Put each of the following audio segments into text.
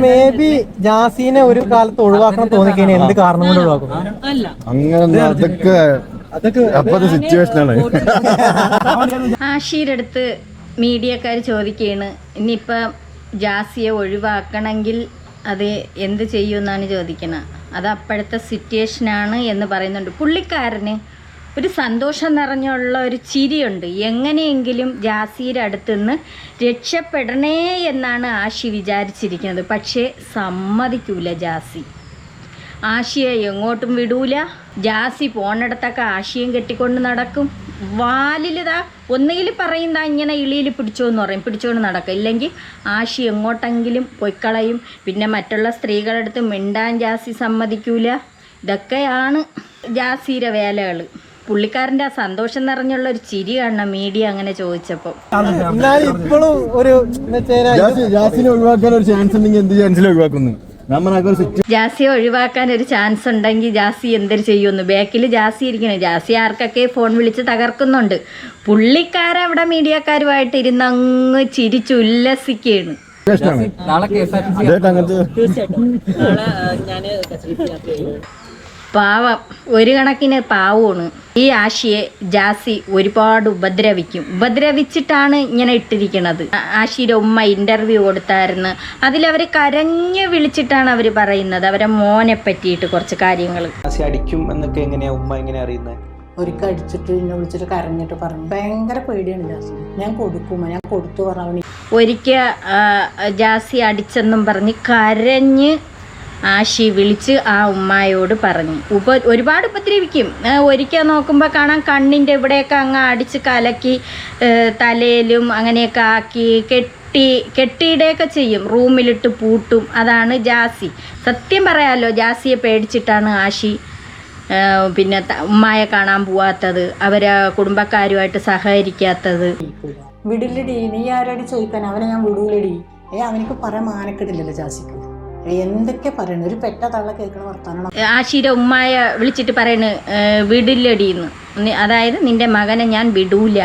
May be ജാസീനെ ഒരു കാലത്ത് ഒഴിവാക്കണം തോന്നിക്കഴിഞ്ഞാൽ എന്ത് കാരണം കൊണ്ട് ഒഴിവാക്കും? അങ്ങനെ അതൊക്കെ അപ്പത്തെ സിറ്റുവേഷനാണ്. ആഷിയുടെ അടുത്ത് മീഡിയക്കാർ ചോദിക്കുകയാണ്, ഇനിയിപ്പം ജാസിയെ ഒഴിവാക്കണമെങ്കിൽ അത് എന്ത് ചെയ്യുമെന്നാണ് ചോദിക്കുന്നത്. അത് അപ്പോഴത്തെ സിറ്റുവേഷനാണ് എന്ന് പറയുന്നുണ്ട്. പുള്ളിക്കാരന് ഒരു സന്തോഷം നിറഞ്ഞുള്ള ഒരു ചിരിയുണ്ട്. എങ്ങനെയെങ്കിലും ജാസിയുടെ അടുത്തുനിന്ന് രക്ഷപ്പെടണേ എന്നാണ് ആഷി വിചാരിച്ചിരിക്കുന്നത്. പക്ഷേ സമ്മതിക്കൂല ജാസി. ആഷിയെ എങ്ങോട്ടും വിടൂല. ജാസി പോണിടത്തൊക്കെ ആഷിയും കെട്ടിക്കൊണ്ട് നടക്കും. വാലിലിതാ ഒന്നുകിൽ പറയുന്ന ഇങ്ങനെ ഇളിയിൽ പിടിച്ചോന്ന് പറയും, പിടിച്ചോണ്ട് നടക്കും. ഇല്ലെങ്കിൽ ആഷി എങ്ങോട്ടെങ്കിലും പൊയ്ക്കളയും. പിന്നെ മറ്റുള്ള സ്ത്രീകളുടെ അടുത്ത് മിണ്ടാൻ ജാസി സമ്മതിക്കൂല. ഇതൊക്കെയാണ് ജാസിയുടെ വേലകൾ. പുള്ളിക്കാരൻ്റെ ആ സന്തോഷം നിറഞ്ഞുള്ള ഒരു ചിരി കാണണം മീഡിയ അങ്ങനെ ചോദിച്ചപ്പോൾ. ഇപ്പോഴും ഒരു ജാസിനെ ഒഴിവാക്കാൻ ഒരു ചാൻസ് ഉണ്ടെങ്കിൽ എന്ത് ചാൻസിൽ ഒഴിവാക്കുന്നു? ജാസിയെ ഒഴിവാക്കാൻ ഒരു ചാൻസ് ഉണ്ടെങ്കിൽ ജാസി എന്തൊരു ചെയ്യുമെന്ന്. ബാക്കിൽ ജാസി ഇരിക്കണം. ജാസി ആർക്കൊക്കെ ഫോൺ വിളിച്ച് തകർക്കുന്നുണ്ട്. പുള്ളിക്കാരവിടെ മീഡിയക്കാരുമായിട്ട് ഇരുന്ന് അങ്ങ് ചിരിച്ചുല്ലസിക്കുകയാണ്. പാവം, ഒരു കണക്കിന് പാവമാണ്. ഈ ആഷിയെ ജാസി ഒരുപാട് ഉപദ്രവിച്ചിട്ടാണ് ഇങ്ങനെ ഇട്ടിരിക്കുന്നത്. ആഷിയുടെ ഉമ്മ ഇന്റർവ്യൂ കൊടുത്തായിരുന്നു. അതിലവർ കരഞ്ഞു വിളിച്ചിട്ടാണ് അവർ പറയുന്നത് അവരെ മോനെ പറ്റിയിട്ട് കുറച്ച് കാര്യങ്ങൾ. അടിക്കും എന്നൊക്കെ എങ്ങനെയാ ഉമ്മ എങ്ങനെ അറിയുന്നത്? ഒരിക്കൽ അടിച്ചിട്ട് എന്നെ വിളിച്ചിട്ട് കരഞ്ഞിട്ട് പറഞ്ഞു. ഭയങ്കര പേടിയാണ് ജാസി. ഞാൻ കൊടുത്തു പറഞ്ഞു. ഒരിക്കൽ ജാസി അടിച്ചെന്നും പറഞ്ഞ് കരഞ്ഞ് ആഷി വിളിച്ച് ആ ഉമ്മായോട് പറഞ്ഞു. ഒരുപാട് ഉപദ്രവിക്കും. ഒരിക്കൽ നോക്കുമ്പോൾ കാണാം കണ്ണിൻ്റെ ഇവിടെയൊക്കെ അങ്ങ് അടിച്ച് കലക്കി തലയിലും അങ്ങനെയൊക്കെ ആക്കി കെട്ടിയിടുകയൊക്കെ ചെയ്യും. റൂമിലിട്ട് പൂട്ടും. അതാണ് ജാസി. സത്യം പറയാമല്ലോ, ജാസിയെ പേടിച്ചിട്ടാണ് ആഷി പിന്നെ ഉമ്മായെ കാണാൻ പോവാത്തത്, അവരെ കുടുംബക്കാരുമായിട്ട് സഹകരിക്കാത്തത്. വിടില്ലടി, നീ ആരോടി ചോദിക്കാൻ? അവനെ ഞാൻ വിടൂലടി. അവനക്ക് പറയാൻ മാനക്കെട്ടില്ലല്ലോ ജാസിക്ക്. എന്തൊക്കെ പറയണ ഒരു പെട്ട തള്ള കേൾക്കണ വർത്താനം. ആഷിയുടെ ഉമ്മായെ വിളിച്ചിട്ട് പറയണ് വിടില്ലടിന്ന്. അതായത് നിന്റെ മകനെ ഞാൻ വിടൂല.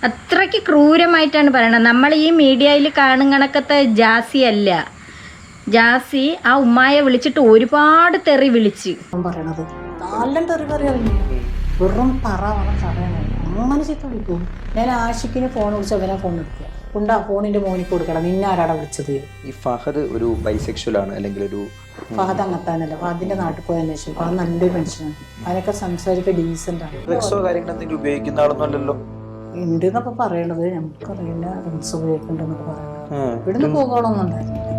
അത്രയ്ക്ക് ക്രൂരമായിട്ടാണ് പറയണത്. നമ്മൾ ഈ മീഡിയയിൽ കാണും കണക്കത്തെ ജാസി അല്ല. ജാസി ആ ഉമ്മായെ വിളിച്ചിട്ട് ഒരുപാട് തെറി വിളിച്ച് പറയണത്. നല്ല തെറി പറയാ. വെറും പറയണം. അങ്ങനെ ചീത്ത വിളിക്കും. ഞാൻ ആഷിക്കിന് ഫോൺ വിളിച്ച് അവനെ ഫോൺ എടുക്കുക. ഉണ്ടാ ഫോണിന്റെ മോനിക്ക് കൊടുക്കണം. നിന്നെ ആരാടാ വിളിച്ചത്? ഈ ഫഹദ് ഒരു ബൈസെക്ഷൽ ആണ് അല്ലെങ്കിൽ ഒരു ഫഹദ് അങ്ങത്താനല്ല. ഫഹദിന്റെ നാട്ടിൽ പോയ അന്വേഷിച്ചു. ഫഹദ് നല്ലൊരു മനുഷ്യനാണ്. അതിനൊക്കെ സംസാരിക്കാൻ ഡീസന്റ് ആണ്. ഡ്രഗ്സോ കാര്യങ്ങൾ എന്തെങ്കിലും ഉപയോഗിക്കുന്ന ആളൊന്നും അല്ലല്ലോ. ഉണ്ട് എന്നൊക്കെ പറയണത്. നമുക്കറിയില്ല ഡ്രഗ്സ് ഉപയോഗിക്കണ്ടെന്നൊക്കെ പറയണത്. ഇവിടുന്ന് പോകണമെന്നുണ്ടായിരുന്നില്ല.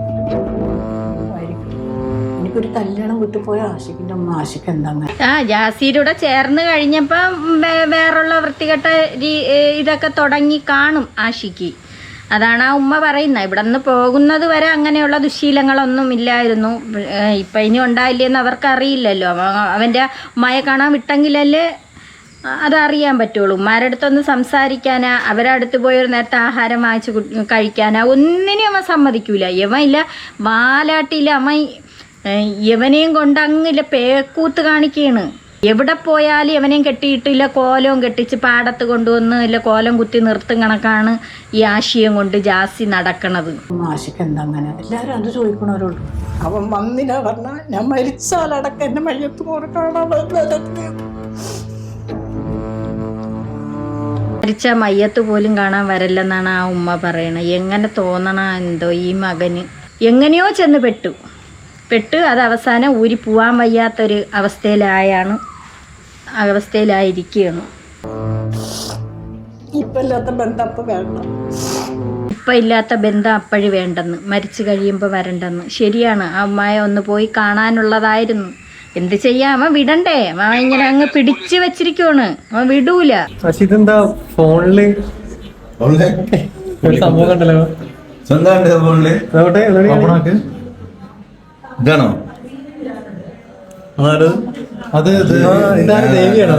എനിക്കൊരു കല്യാണം വിട്ടു പോയ ആഷിക്കിന്റെ അമ്മ. ആഷിക്ക് എന്താ ജാസിയുടെ ചേർന്ന് കഴിഞ്ഞപ്പം വേറുള്ള വൃത്തികെട്ട ഇതൊക്കെ തുടങ്ങി കാണും ആഷിക്ക്. അതാണ് ആ ഉമ്മ പറയുന്നത്. ഇവിടെ നിന്ന് പോകുന്നത് വരെ അങ്ങനെയുള്ള ദുശീലങ്ങളൊന്നും ഇല്ലായിരുന്നു. ഇപ്പം ഇനി ഉണ്ടായില്ലെന്ന് അവർക്കറിയില്ലല്ലോ. അവൻ്റെ ഉമ്മയെ കാണാൻ വിട്ടെങ്കിലല്ലേ അതറിയാൻ പറ്റുള്ളൂ. ഉമ്മാരുടെ അടുത്തൊന്ന് സംസാരിക്കാനാ, അവരുടെ അടുത്ത് പോയി ഒരു നേരത്തെ ആഹാരം വാങ്ങിച്ച് കഴിക്കാനാ ഒന്നിനും അവൻ സമ്മതിക്കൂല. ഇവൻ ഇല്ല വാലാട്ടിയില്ല. അവൻ യവനെയും കൊണ്ട് അങ്ങില്ല പേക്കൂത്ത് കാണിക്കുകയാണ്. എവിടെ പോയാലും യവനെയും കെട്ടിയിട്ടില്ല കോലവും കെട്ടിച്ച് പാടത്ത് കൊണ്ടുവന്ന് ഇല്ല കോലം കുത്തി നിർത്തും കണക്കാണ് ഈ ആശയം കൊണ്ട് ജാസി നടക്കണത്. ആഷിക്ക് എന്താ അങ്ങനെ? എല്ലാവരും അത് ചോദിക്കണവരോട്. അവൻ വന്നില്ല പറഞ്ഞാൽ ഞാൻ മരിച്ചാലടക്കം എന്നെ മയ്യത്ത് പോലെ കാണാൻ മരിച്ച മയ്യത്ത് പോലും കാണാൻ വരില്ലെന്നാണ് ആ ഉമ്മ പറയണത്. എങ്ങനെ തോന്നണ എന്തോ ഈ മകന്. എങ്ങനെയോ ചെന്ന് പെട്ട് അത് അവസാനം ഊരി പോവാൻ വയ്യാത്തൊരു അവസ്ഥയിലായിരിക്കുകയാണ്. ഇപ്പം ഇല്ലാത്ത ബന്ധം അപ്പോഴും വേണ്ടെന്ന്, മരിച്ചു കഴിയുമ്പോൾ വരണ്ടെന്ന്. ശരിയാണ്. ആ ഉമ്മയെ ഒന്ന് പോയി കാണാനുള്ളതായിരുന്നു. എന്ത് ചെയ്യാം, അവൻ വിടണ്ടേ? അവൻ ഇങ്ങനെ അങ്ങ് പിടിച്ചു വെച്ചിരിക്കുവാണ്. അവൻ വിടൂല. ഇതെന്താ ഫോണില് ഒരു സംഭവം കണ്ടല്ലോ. ഇതാണോ അത്? ദേവിയാണോ?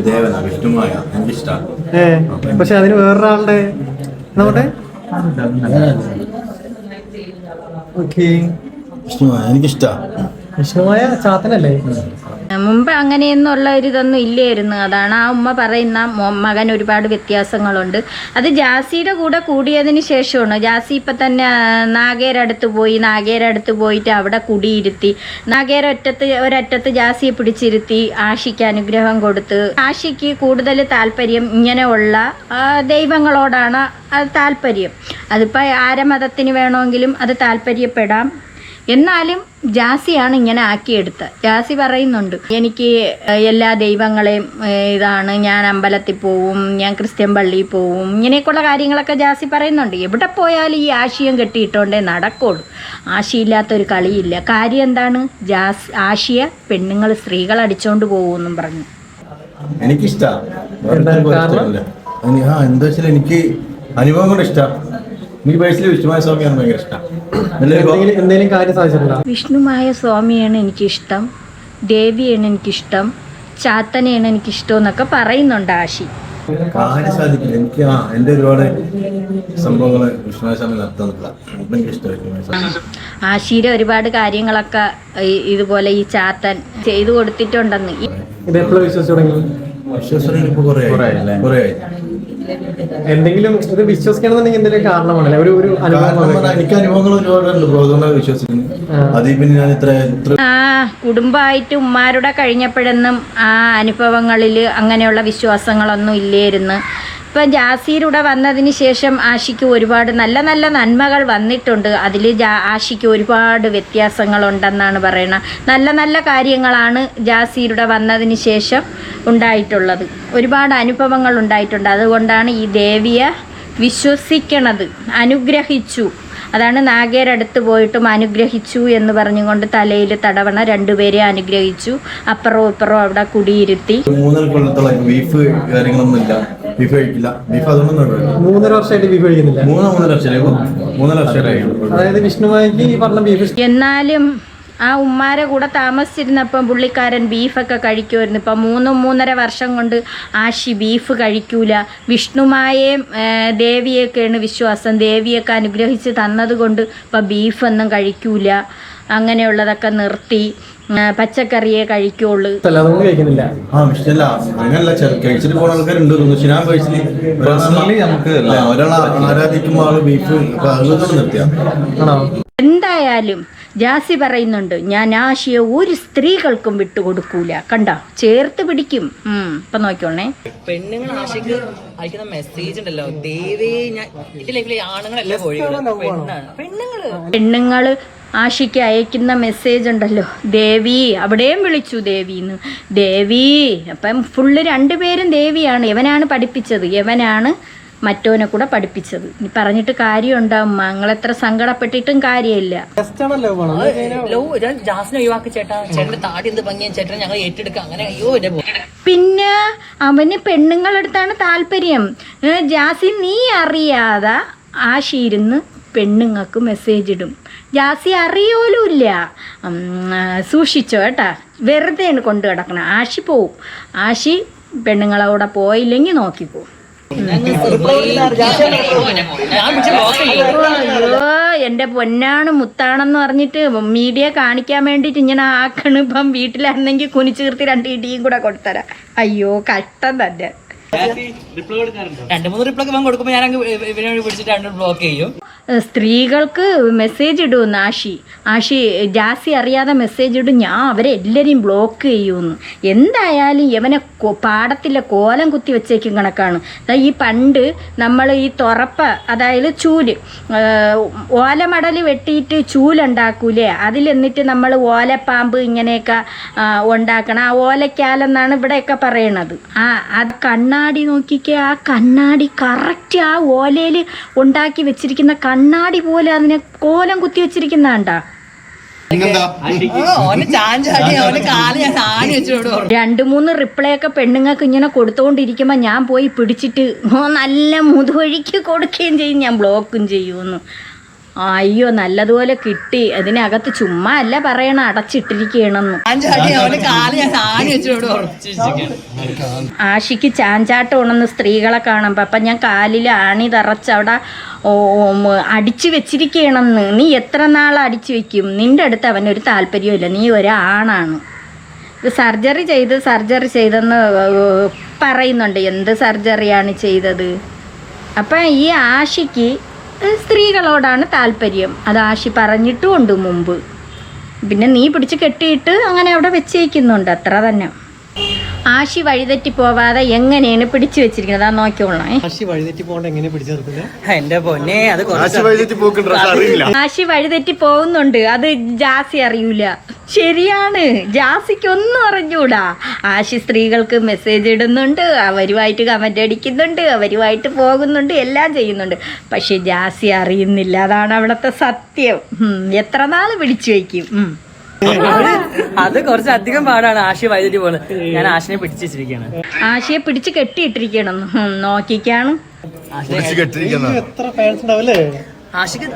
ദേവനാ വിഷ്ണുമായ. എനിക്കിഷ്ടമാണ്. പക്ഷെ അതിന് വേറൊരാളുടെ നോട്ടെ. വിഷ്ണുമായ എനിക്കിഷ്ടമാണ്. വിഷ്ണുമായ ചാത്തനല്ലേ? മുമ്പ് അങ്ങനെയൊന്നുള്ള ഒരു ഇതൊന്നും ഇല്ലായിരുന്നു. അതാണ് ആ ഉമ്മ പറയുന്ന മകൻ ഒരുപാട് വ്യത്യാസങ്ങളുണ്ട്. അത് ജാസിയുടെ കൂടെ കൂടിയതിന് ശേഷമാണ്. ജാസി ഇപ്പം തന്നെ നാഗേരടുത്ത് പോയിട്ട് അവിടെ കുടിയിരുത്തി. ഒരറ്റത്ത് ജാസിയെ പിടിച്ചിരുത്തി ആഷിക്ക് അനുഗ്രഹം കൊടുത്ത്. ആഷിക്ക് കൂടുതൽ താല്പര്യം ഇങ്ങനെയുള്ള ദൈവങ്ങളോടാണ് താല്പര്യം. അതിപ്പോൾ ആരമതത്തിന് വേണമെങ്കിലും അത് താല്പര്യപ്പെടാം. എന്നാലും ജാസിയാണ് ഇങ്ങനെ ആക്കിയെടുത്തത്. ജാസി പറയുന്നുണ്ട്, എനിക്ക് എല്ലാ ദൈവങ്ങളെയും ഇതാണ്, ഞാൻ അമ്പലത്തിൽ പോവും, ഞാൻ ക്രിസ്ത്യൻ പള്ളിയിൽ പോവും, ഇങ്ങനെയൊക്കെയുള്ള കാര്യങ്ങളൊക്കെ ജാസി പറയുന്നുണ്ട്. എവിടെ പോയാലും ഈ ആശയം കെട്ടിയിട്ടുണ്ടേ നടക്കുള്ളൂ. ആശയില്ലാത്തൊരു കളിയില്ല. കാര്യം എന്താണ്? ആശിയെ പെണ്ണുങ്ങൾ സ്ത്രീകൾ അടിച്ചോണ്ട് പോകുമെന്നും പറഞ്ഞു. എനിക്കിഷ്ടമാണ് എന്താ വെച്ചാൽ എനിക്ക് അനുഭവം കൊണ്ട് ഇഷ്ടമാണ്. എനിക്ക് പേഴ്സണലി വിഷ്ണുമായ സ്വാമിയാണ് ഭയങ്കര ഇഷ്ടം. എന്തെങ്കിലും കാര്യം സാധിച്ചിട്ടുണ്ടോ? വിഷ്ണുമായ സ്വാമിയാണ് എനിക്കിഷ്ടം, ദേവിയാണ് എനിക്കിഷ്ടം, ചാത്തനെയാണ് എനിക്കിഷ്ടം എന്നൊക്കെ പറയുന്നുണ്ട് ആശി. കാര്യം സാധിക്കില്ല. എനിക്ക് എൻ്റെ ഒരുപാട് സംഭവങ്ങൾ വിഷ്ണുമായ സ്വാമി നടത്തുന്നില്ല. എനിക്ക് ഇഷ്ടമായി. ആശിയുടെ ഒരുപാട് കാര്യങ്ങളൊക്കെ ഇതുപോലെ ഈ ചാത്തൻ ചെയ്തു കൊടുത്തിട്ടുണ്ടെന്ന്. ഇത് എപ്പോഴും വിശ്വസിച്ചു തുടങ്ങി? വിശ്വസനം ഇപ്പോൾ കുറേ ആയി. എന്തെങ്കിലും ഇത് വിശ്വസിക്കണമെന്നുണ്ടെങ്കിൽ എന്തെങ്കിലും കാരണമാണല്ലേ? ഒരു എനിക്ക് അനുഭവങ്ങൾ ഒരുപാടുണ്ട്. അതുകൊണ്ടാണ് വിശ്വസിക്കുന്നത്. അതിൽ പിന്നെ ഞാൻ ഇത്ര കുടുംബമായിട്ട് ഉമ്മാരുടെ കഴിഞ്ഞപ്പോഴൊന്നും ആ അനുഭവങ്ങളിൽ അങ്ങനെയുള്ള വിശ്വാസങ്ങളൊന്നും ഇല്ലായിരുന്നു. ഇപ്പം ജാസിയിലൂടെ വന്നതിന് ശേഷം ആഷിക്ക് ഒരുപാട് നല്ല നല്ല നന്മകൾ വന്നിട്ടുണ്ട്. അതിൽ ആഷിക്ക് ഒരുപാട് വ്യത്യാസങ്ങളുണ്ടെന്നാണ് പറയുന്നത്. നല്ല നല്ല കാര്യങ്ങളാണ് ജാസിയിലൂടെ വന്നതിന് ശേഷം ഉണ്ടായിട്ടുള്ളത്. ഒരുപാട് അനുഭവങ്ങൾ ഉണ്ടായിട്ടുണ്ട്. അതുകൊണ്ടാണ് ഈ ദേവിയെ വിശ്വസിക്കണത്. അനുഗ്രഹിച്ചു, അതാണ് നാഗേരടുത്ത് പോയിട്ടും അനുഗ്രഹിച്ചു എന്ന് പറഞ്ഞുകൊണ്ട് തലയിൽ തടവണ രണ്ടുപേരെ അനുഗ്രഹിച്ചു. അപ്പുറവും ഇപ്പുറവും അവിടെ കുടിയിരുത്തി. 3 കൊല്ലത്തോളം ബീഫ് കാര്യങ്ങളൊന്നുമില്ല. ബീഫ് കഴിക്കില്ല. ബീഫ് അതൊന്നും 3.5 വർഷമായിട്ട് ബീഫ് കഴിക്കുന്നില്ല. 3 വർഷമായിട്ട്. അതായത് വിഷ്ണുമായിക്ക് ഈ പറഞ്ഞ ബീഫ്. എന്നാലും ആ ഉമ്മാരെ കൂടെ താമസിച്ചിരുന്നപ്പം പുള്ളിക്കാരൻ ബീഫൊക്കെ കഴിക്കുമായിരുന്നു. ഇപ്പം 3-3.5 വർഷം കൊണ്ട് ആശി ബീഫ് കഴിക്കൂല. വിഷ്ണുമായേയും ദേവിയൊക്കെയാണ് വിശ്വാസം. ദേവിയൊക്കെ അനുഗ്രഹിച്ച് തന്നതുകൊണ്ട് ഇപ്പം ബീഫൊന്നും കഴിക്കൂല. അങ്ങനെയുള്ളതൊക്കെ നിർത്തി. പച്ചക്കറിയെ കഴിക്കുള്ളൂ. കഴിക്കുന്നില്ല. കഴിച്ചിട്ട് പോകുന്ന ആൾക്കാരുണ്ട്. ഒരാൾ ആരാധിക്കുമ്പോൾ ആള് ബീഫ് നിർത്തിയാണോ? എന്തായാലും ജാസി പറയുന്നുണ്ട്, ഞാൻ ആശയെ ഒരു സ്ത്രീകൾക്കും വിട്ടുകൊടുക്കൂല. കണ്ട ചേർത്ത് പിടിക്കും. ഇപ്പൊ നോക്കിയോണേ, പെണ്ണുങ്ങൾ ആശയ്ക്ക് അയക്കുന്ന മെസ്സേജ് ഉണ്ടല്ലോ, ദേവേ ഞാൻ എന്റെ ലൈഫിലെ ആണുങ്ങളല്ല പെണ്ണുങ്ങള് ആഷിക്ക് അയക്കുന്ന മെസ്സേജ് ഉണ്ടല്ലോ, ദേവി. അവിടെയും വിളിച്ചു ദേവിന്ന്. ദേവി. അപ്പം ഫുള്ള് 2 പേരും ദേവിയാണ്. എവനാണ് പഠിപ്പിച്ചത്, എവനാണ് മറ്റോനെ കൂടെ പഠിപ്പിച്ചത്. ഇനി പറഞ്ഞിട്ട് കാര്യം ഉണ്ടാവും. ഞങ്ങളെത്ര സങ്കടപ്പെട്ടിട്ടും കാര്യമില്ല. ജാസിനെ ഒഴിവാക്കി ചേട്ടാ, ചേട്ടന്റെ താടി എന്ത് ഭംഗിയാ ചേട്ടനെ ഞങ്ങൾ ഏറ്റെടുക്കാം. അങ്ങനെ അയ്യോ പിന്നെ അവന് പെണ്ണുങ്ങളെടുത്താണ് താല്പര്യം. ജാസി നീ അറിയാതെ ആശിയിരുന്ന് പെണ്ണുങ്ങൾക്ക് മെസ്സേജ് ഇടും. ജാസി അറിയോലുമില്ല. സൂക്ഷിച്ചോ കേട്ടാ, വെറുതെയാണ് കൊണ്ടു കിടക്കണം. ആശി പോവും. ആശി പെണ്ണുങ്ങളവിടെ പോയില്ലെങ്കിൽ നോക്കിപ്പോവും. അയ്യോ എൻ്റെ പൊന്നാണ് മുത്താണെന്ന് പറഞ്ഞിട്ട് മീഡിയ കാണിക്കാൻ വേണ്ടിയിട്ട് ഇങ്ങനെ ആക്കണ്. ഇപ്പം വീട്ടിലായിരുന്നെങ്കിൽ കുനിച്ചു നിർത്തി 2 ഇടിയും കൂടെ കൊടുത്തരാം. അയ്യോ കഷ്ടം തന്നെ. 2-3 റിപ്ലൈ കൊടുക്കുമ്പോൾ ഞാൻ ഇവനെ പിടിച്ചിട്ട് ബ്ലോക്ക് ചെയ്യും. സ്ത്രീകൾക്ക് മെസ്സേജ് ഇടുമെന്ന് ആഷി ജാസി അറിയാതെ മെസ്സേജ് ഇടും. ഞാൻ അവരെ എല്ലാവരെയും ബ്ലോക്ക് ചെയ്യുമെന്ന്. എന്തായാലും ഇവനെ പാടത്തിലെ കോലം കുത്തി വെച്ചേക്കും കണക്കാണ്. ഈ പണ്ട് നമ്മൾ ഈ തുറപ്പ, അതായത് ചൂല്, ഓലമടൽ വെട്ടിയിട്ട് ചൂലുണ്ടാക്കൂലേ, അതിലെന്നിട്ട് നമ്മൾ ഓലപ്പാമ്പ് ഇങ്ങനെയൊക്കെ ഉണ്ടാക്കണം. ആ ഓലക്കാലെന്നാണ് ഇവിടെയൊക്കെ പറയണത്. അത് കണ്ണാടി നോക്കിക്കേ, ആ കണ്ണാടി കറക്റ്റ് ആ ഓലയിൽ ഉണ്ടാക്കി വെച്ചിരിക്കുന്ന കണ്ണാടി പോലെ അതിനെ കോലം കുത്തി വെച്ചിരിക്കുന്നാണ്ടാ. 2-3 റിപ്ലൈ ഒക്കെ പെണ്ണുങ്ങൾക്ക് ഇങ്ങനെ കൊടുത്തോണ്ടിരിക്കുമ്പോ ഞാൻ പോയി പിടിച്ചിട്ട് നല്ല മുതുവഴിക്ക് കൊടുക്കുകയും ചെയ്യും, ഞാൻ ബ്ലോക്കും ചെയ്യുമെന്ന്. അയ്യോ നല്ലതുപോലെ കിട്ടി. അതിനകത്ത് ചുമ്മാ അല്ല പറയണ, അടച്ചിട്ടിരിക്കണെന്ന്. ആഷിക്ക് ചാഞ്ചാട്ടമാണെന്ന് സ്ത്രീകളെ കാണുമ്പോൾ. അപ്പം ഞാൻ കാലിൽ ആണി തറച്ച് അവിടെ അടിച്ചു വെച്ചിരിക്കണെന്ന്. നീ എത്ര നാൾ അടിച്ചു വെക്കും? നിന്റെ അടുത്ത് അവനൊരു താല്പര്യമില്ല. നീ ഒരാണാണ്. ഇത് സർജറി ചെയ്തെന്ന് പറയുന്നുണ്ട്. എന്ത് സർജറിയാണ് ചെയ്തത്? അപ്പം ഈ ആഷിക്ക് സ്ത്രീകളോടാണ് താല്പര്യം. അത് ആഷി പറഞ്ഞിട്ടുമുണ്ട് മുമ്പ്. പിന്നെ നീ പിടിച്ച് കെട്ടിയിട്ട് അങ്ങനെ അവിടെ വെച്ചേക്കുന്നുണ്ട്, അത്ര തന്നെ. ആഷി വഴിതെറ്റി പോവാതെ എങ്ങനെയാണ് പിടിച്ചു വെച്ചിരിക്കുന്നത് അതാ നോക്കിക്കോളണേ. ആശി വഴിതെറ്റി പോകണ്ട എങ്ങനെ പിടിച്ചു നിർത്തുന്നത്? എന്റെ പൊന്നെ, അത് ആഷി വഴിതെറ്റി പോകുന്നുണ്ട്, അത് ജാസി അറിയൂല. ശരിയാണ്, ജാസിക്കൊന്നും അറിഞ്ഞൂടാ. ആഷി സ്ത്രീകൾക്ക് മെസ്സേജ് ഇടുന്നുണ്ട്, അവരുമായിട്ട് കമന്റ് അടിക്കുന്നുണ്ട്, അവരുമായിട്ട് പോകുന്നുണ്ട്, എല്ലാം ചെയ്യുന്നുണ്ട്. പക്ഷെ ജാസി അറിയുന്നില്ല. അതാണ് അവിടുത്തെ സത്യം. എത്ര നാൾ പിടിച്ചു വയ്ക്കും? അത് കുറച്ചധികം പാടാണ് ആശി വൈദ്യുതി പോലെ. ഞാൻ ആശിനെ പിടിച്ചു വെച്ചിരിക്കുകയാണ്. ആഷിയെ പിടിച്ച് കെട്ടിയിട്ടിരിക്കണം. നോക്കിക്കാണ്. എത്ര ഫാൻസ് ഉണ്ടാവല്ലേ ആഷിക്ക്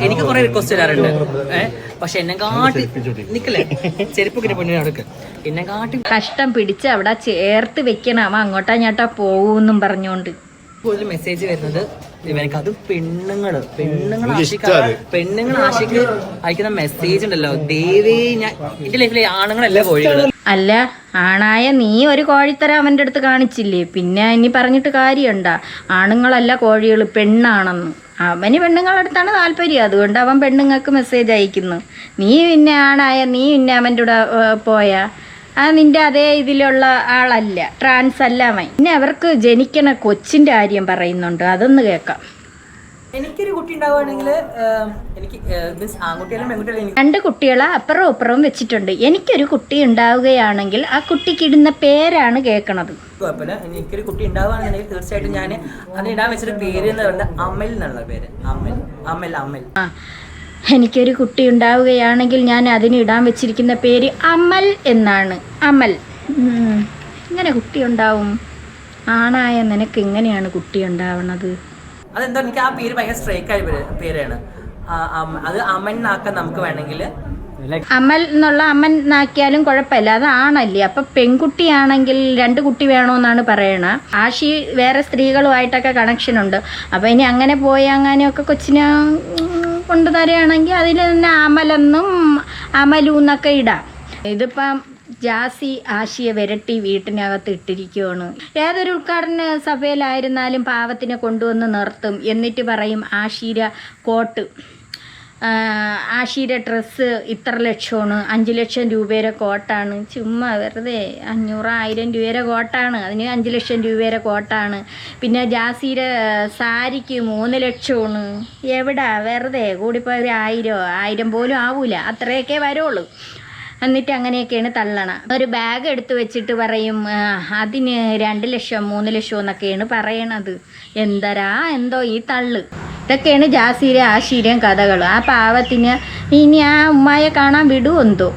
എനിക്ക് കുറെ റിക്വസ്റ്റ് വരാറുണ്ട്. പക്ഷെ എന്നെക്കാട്ടി നിക്കല്ലേ ചെരുപ്പൊക്കെ പൊന്നിനെ അടുക്ക് എന്നെക്കാട്ടി കഷ്ടം പിടിച്ച് അവിടെ ചേർത്ത് വെക്കണം. അവൻ അങ്ങോട്ടാ ഞാട്ടാ പോവൂന്നും പറഞ്ഞോണ്ട് കൂടുതൽ മെസ്സേജ് വരുന്നത് ഇവനക്ക്. അത് പെണ്ണുങ്ങൾ ആശിക്ക് അയക്കുന്ന മെസ്സേജ് ഉണ്ടല്ലോ, ദേവേ ഞാൻ എന്റെ ലൈഫിലെ ആണുങ്ങളല്ല കോഴികൾ. അല്ല, ആണായ നീ ഒരു കോഴിത്തരം അവൻ്റെ അടുത്ത് കാണിച്ചില്ലേ? പിന്നെ ഇനി പറഞ്ഞിട്ട് കാര്യമുണ്ടാ? ആണുങ്ങളല്ല കോഴികൾ, പെണ്ണാണെന്ന്. അവന് പെണ്ണുങ്ങളടുത്താണ് താല്പര്യം, അതുകൊണ്ട് അവൻ പെണ്ണുങ്ങൾക്ക് മെസ്സേജ് അയക്കുന്നു. നീ പിന്നെ ആണായ നീ പിന്നെ അവൻ്റെ കൂടെ പോയാ നിന്റെ അതേ ഇതിലുള്ള ആളല്ല, ട്രാൻസ് അല്ല അവൻ. പിന്നെ അവർക്ക് ജനിക്കണ കൊച്ചിൻ്റെ കാര്യം പറയുന്നുണ്ട്, അതൊന്ന് കേൾക്കാം. എനിക്കൊരു കുട്ടി ഉണ്ടാവുകയാണെങ്കിൽ എനിക്ക് ആൺകുട്ടിയാലും പെൺകുട്ടിയാലും 2 കുട്ടികളെ അപ്പുറവും ഇപ്പുറവും വെച്ചിട്ടുണ്ട്. എനിക്കൊരു കുട്ടി ഉണ്ടാവുകയാണെങ്കിൽ ആ കുട്ടിക്ക് ഇടുന്ന പേരാണ് കേൾക്കണത്. കുഴപ്പമില്ല. എനിക്കൊരു കുട്ടി ഉണ്ടാവുകയാണെന്നുണ്ടെങ്കിൽ തീർച്ചയായിട്ടും ഞാൻ അതിനിടാൻ വെച്ചിട്ട് പേര് എന്ന് പറഞ്ഞാൽ അമൽ എന്നുള്ള പേര്. അമൽ. എനിക്കൊരു കുട്ടി ഉണ്ടാവുകയാണെങ്കിൽ ഞാൻ അതിനിടാൻ വെച്ചിരിക്കുന്ന പേര് അമൽ എന്നാണ്. അമൽ. ഇങ്ങനെ കുട്ടി ഉണ്ടാവും? ആണായ നിനക്ക് ഇങ്ങനെയാണ് കുട്ടി ഉണ്ടാവണത്? അതെന്തോ എനിക്ക് ആ പേര് ഭയങ്കര സ്ട്രൈക്കായ പേരാണ്. അത് അമൻ നാക്കാൻ നമുക്ക് വേണമെങ്കിൽ അമൽ എന്നുള്ള അമൻ നാക്കിയാലും കുഴപ്പമില്ല, അത് ആണല്ലേ. അപ്പൊ പെൺകുട്ടിയാണെങ്കിൽ 2 കുട്ടി വേണമെന്നാണ് പറയണ. ആഷി വേറെ സ്ത്രീകളുമായിട്ടൊക്കെ കണക്ഷൻ ഉണ്ട്. അപ്പൊ ഇനി അങ്ങനെ പോയി അങ്ങനെയൊക്കെ കൊച്ചിനെ കൊണ്ടു തരികയാണെങ്കിൽ അതിൽ തന്നെ അമലെന്നും അമലൂന്നൊക്കെ ഇടാം. ഇതിപ്പം ജാസി ആഷിയെ വിരട്ടി വീട്ടിനകത്ത് ഇട്ടിരിക്കുകയാണ്. ഏതൊരു ഉദ്ഘാടന സഭയിലായിരുന്നാലും പാവത്തിനെ കൊണ്ടുവന്ന് നിർത്തും. എന്നിട്ട് പറയും ആഷിയുടെ കോട്ട്, ആഷിയുടെ ഡ്രസ്സ് ഇത്ര ലക്ഷമാണ്, 5 ലക്ഷം രൂപയുടെ കോട്ടാണ്. ചുമ്മാ വെറുതെ 500,000 രൂപയുടെ കോട്ടാണ്, അതിന് 5 ലക്ഷം രൂപയുടെ കോട്ടാണ്. പിന്നെ ജാസിയുടെ സാരിക്ക് 3 ലക്ഷമാണ്. എവിടാ, വെറുതെ കൂടിപ്പോയി 1000 പോലും ആവൂല, അത്രയൊക്കെ വരുള്ളൂ. എന്നിട്ട് അങ്ങനെയൊക്കെയാണ് തള്ളണ. ഒരു ബാഗ് എടുത്ത് വെച്ചിട്ട് പറയും അതിന് 2 ലക്ഷം 3 ലക്ഷം എന്നൊക്കെയാണ് പറയണത്. എന്തോ ഈ തള്ള്. ഇതൊക്കെയാണ് ജാസിയുടെ ആശീരയും കഥകൾ. ആ പാവത്തിന് ഇനി ആ ഉമ്മായെ കാണാൻ വിടുമെന്തോ.